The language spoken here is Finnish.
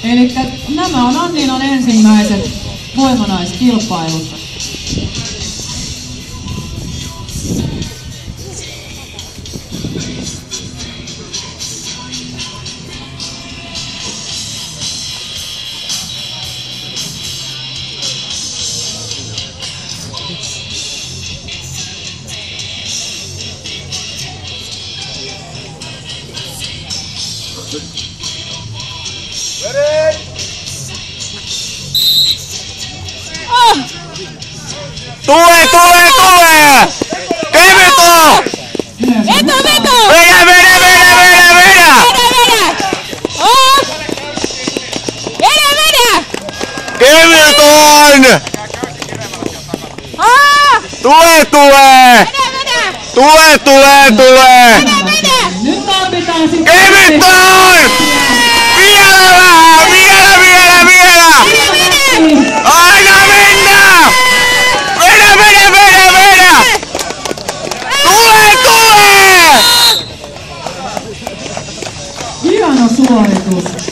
Elikkä nämä on Anninan ensimmäiset voimanaiskilpailut. Tule! Kevyt on! Veto! Vedä! Kevyt on! Tule! Nyt tarvitaan sitten... Kevyt on! Vielä vähän! Aina mennään! Vedä! Tule! Hieno suoritus!